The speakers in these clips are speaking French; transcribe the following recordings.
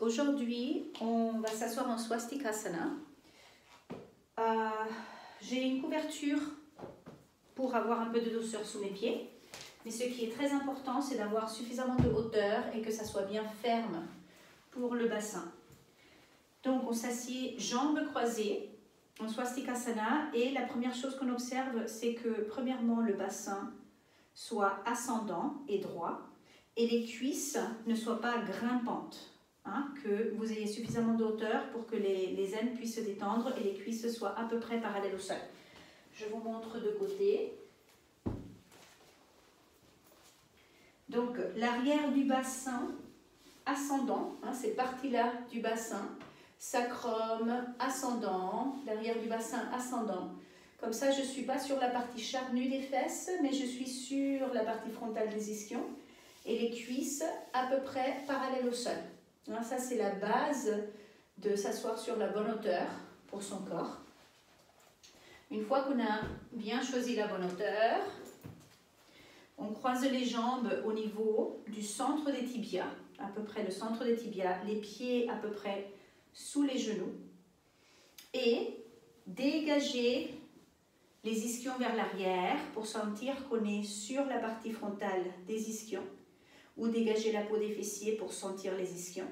Aujourd'hui, on va s'asseoir en Swastikasana. J'ai une couverture pour avoir un peu de douceur sous mes pieds. Mais ce qui est très important, c'est d'avoir suffisamment de hauteur et que ça soit bien ferme pour le bassin. Donc, on s'assied jambes croisées en Swastikasana. Et la première chose qu'on observe, c'est que premièrement, le bassin soit ascendant et droit. Et les cuisses ne soient pas grimpantes. Que vous ayez suffisamment de hauteur pour que les aines puissent se détendre et les cuisses soient à peu près parallèles au sol. Je vous montre de côté. Donc, l'arrière du bassin ascendant, cette partie-là du bassin, sacrum ascendant, l'arrière du bassin ascendant. Comme ça, je ne suis pas sur la partie charnue des fesses, mais je suis sur la partie frontale des ischions et les cuisses à peu près parallèles au sol. Ça, c'est la base de s'asseoir sur la bonne hauteur pour son corps. Une fois qu'on a bien choisi la bonne hauteur, on croise les jambes au niveau du centre des tibias, à peu près le centre des tibias, les pieds à peu près sous les genoux, et dégager les ischions vers l'arrière pour sentir qu'on est sur la partie frontale des ischions, ou dégager la peau des fessiers pour sentir les ischions.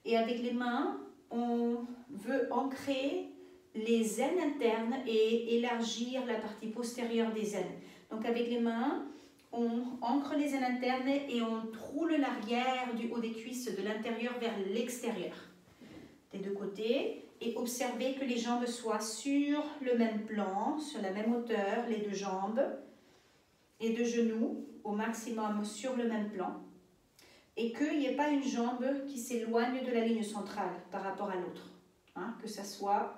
Et avec les mains, on veut ancrer les aines internes et élargir la partie postérieure des aines. Donc avec les mains, on ancre les aines internes et on roule l'arrière du haut des cuisses de l'intérieur vers l'extérieur, des deux côtés. Et observez que les jambes soient sur le même plan, sur la même hauteur, les deux jambes, et deux genoux au maximum sur le même plan. Et qu'il n'y ait pas une jambe qui s'éloigne de la ligne centrale par rapport à l'autre. Que ça soit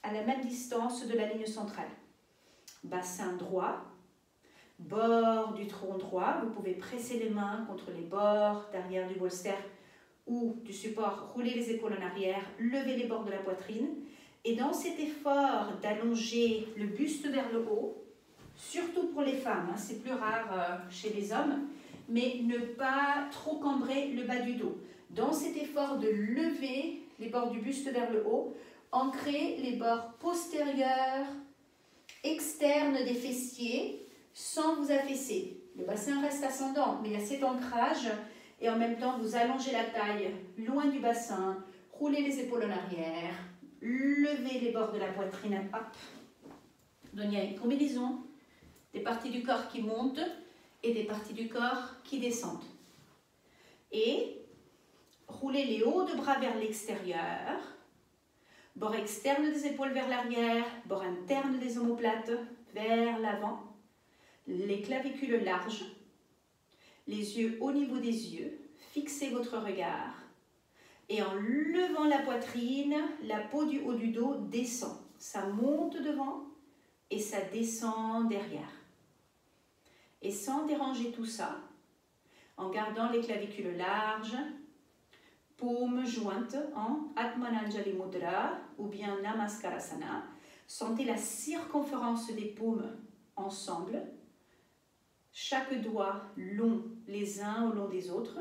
à la même distance de la ligne centrale. Bassin droit, bord du tronc droit. Vous pouvez presser les mains contre les bords d'arrière du bolster ou du support, rouler les épaules en arrière, lever les bords de la poitrine. Et dans cet effort d'allonger le buste vers le haut, surtout pour les femmes, c'est plus rare chez les hommes, mais ne pas trop cambrer le bas du dos. Dans cet effort de lever les bords du buste vers le haut, ancrer les bords postérieurs, externes des fessiers, sans vous affaisser. Le bassin reste ascendant, mais il y a cet ancrage, et en même temps, vous allongez la taille loin du bassin, roulez les épaules en arrière, levez les bords de la poitrine, hop. Donc il y a une combinaison des parties du corps qui montent et des parties du corps qui descendent. Et roulez les hauts de bras vers l'extérieur, bord externe des épaules vers l'arrière, bord interne des omoplates vers l'avant, les clavicules larges, les yeux au niveau des yeux, fixez votre regard et en levant la poitrine, la peau du haut du dos descend. Ça monte devant et ça descend derrière. Et sans déranger tout ça, en gardant les clavicules larges, paumes jointes en Atmananjali Mudra ou bien Namaskarasana, sentez la circonférence des paumes ensemble, chaque doigt long les uns au long des autres.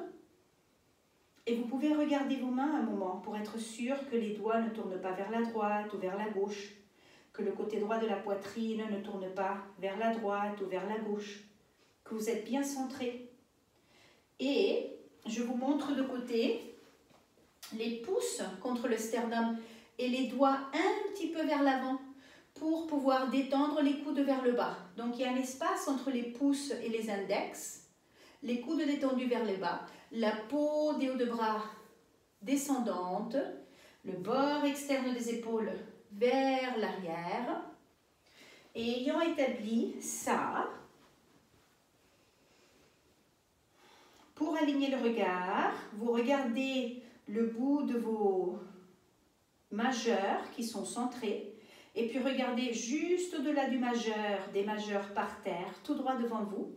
Et vous pouvez regarder vos mains un moment pour être sûr que les doigts ne tournent pas vers la droite ou vers la gauche, que le côté droit de la poitrine ne tourne pas vers la droite ou vers la gauche, que vous êtes bien centré. Et je vous montre de côté les pouces contre le sternum et les doigts un petit peu vers l'avant pour pouvoir détendre les coudes vers le bas. Donc il y a un espace entre les pouces et les index, les coudes détendus vers le bas, la peau des hauts de bras descendante, le bord externe des épaules vers l'arrière. Et ayant établi ça, pour aligner le regard, vous regardez le bout de vos majeurs qui sont centrés et puis regardez juste au-delà du majeur, des majeurs par terre, tout droit devant vous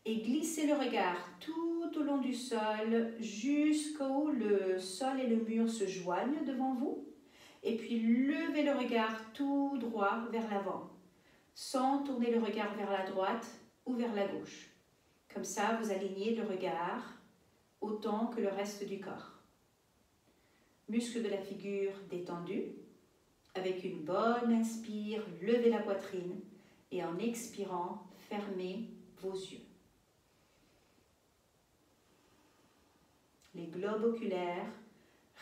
et glissez le regard tout au long du sol jusqu'où le sol et le mur se joignent devant vous et puis levez le regard tout droit vers l'avant sans tourner le regard vers la droite ou vers la gauche. Comme ça, vous alignez le regard autant que le reste du corps. Muscles de la figure détendus. Avec une bonne inspire, levez la poitrine et en expirant, fermez vos yeux. Les globes oculaires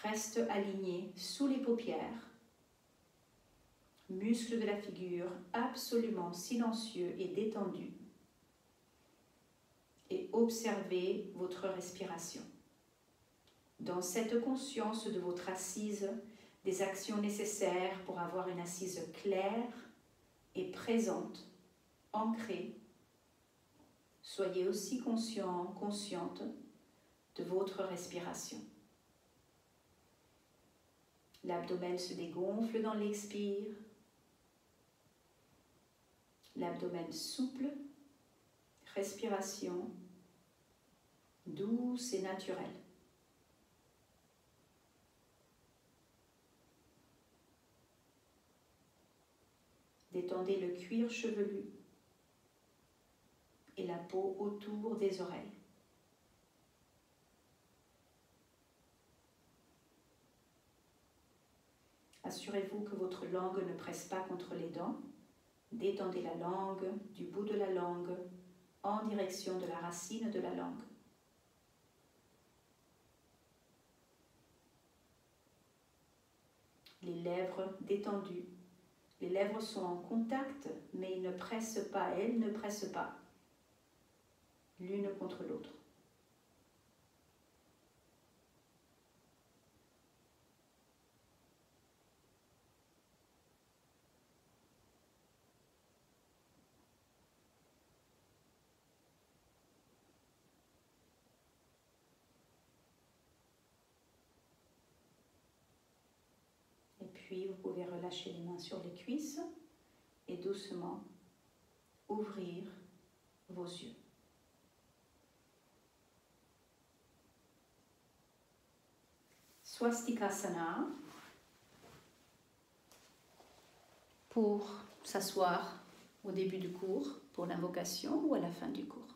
restent alignés sous les paupières. Muscles de la figure absolument silencieux et détendus. Et observez votre respiration. Dans cette conscience de votre assise, des actions nécessaires pour avoir une assise claire et présente, ancrée. Soyez aussi conscient, consciente de votre respiration. L'abdomen se dégonfle dans l'expire. L'abdomen souple, respiration douce et naturelle. Détendez le cuir chevelu et la peau autour des oreilles. Assurez-vous que votre langue ne presse pas contre les dents. Détendez la langue, du bout de la langue, en direction de la racine de la langue. Les lèvres détendues. Les lèvres sont en contact, mais elles ne pressent pas l'une contre l'autre. Puis vous pouvez relâcher les mains sur les cuisses et doucement ouvrir vos yeux. Swastikasana pour s'asseoir au début du cours, pour l'invocation ou à la fin du cours.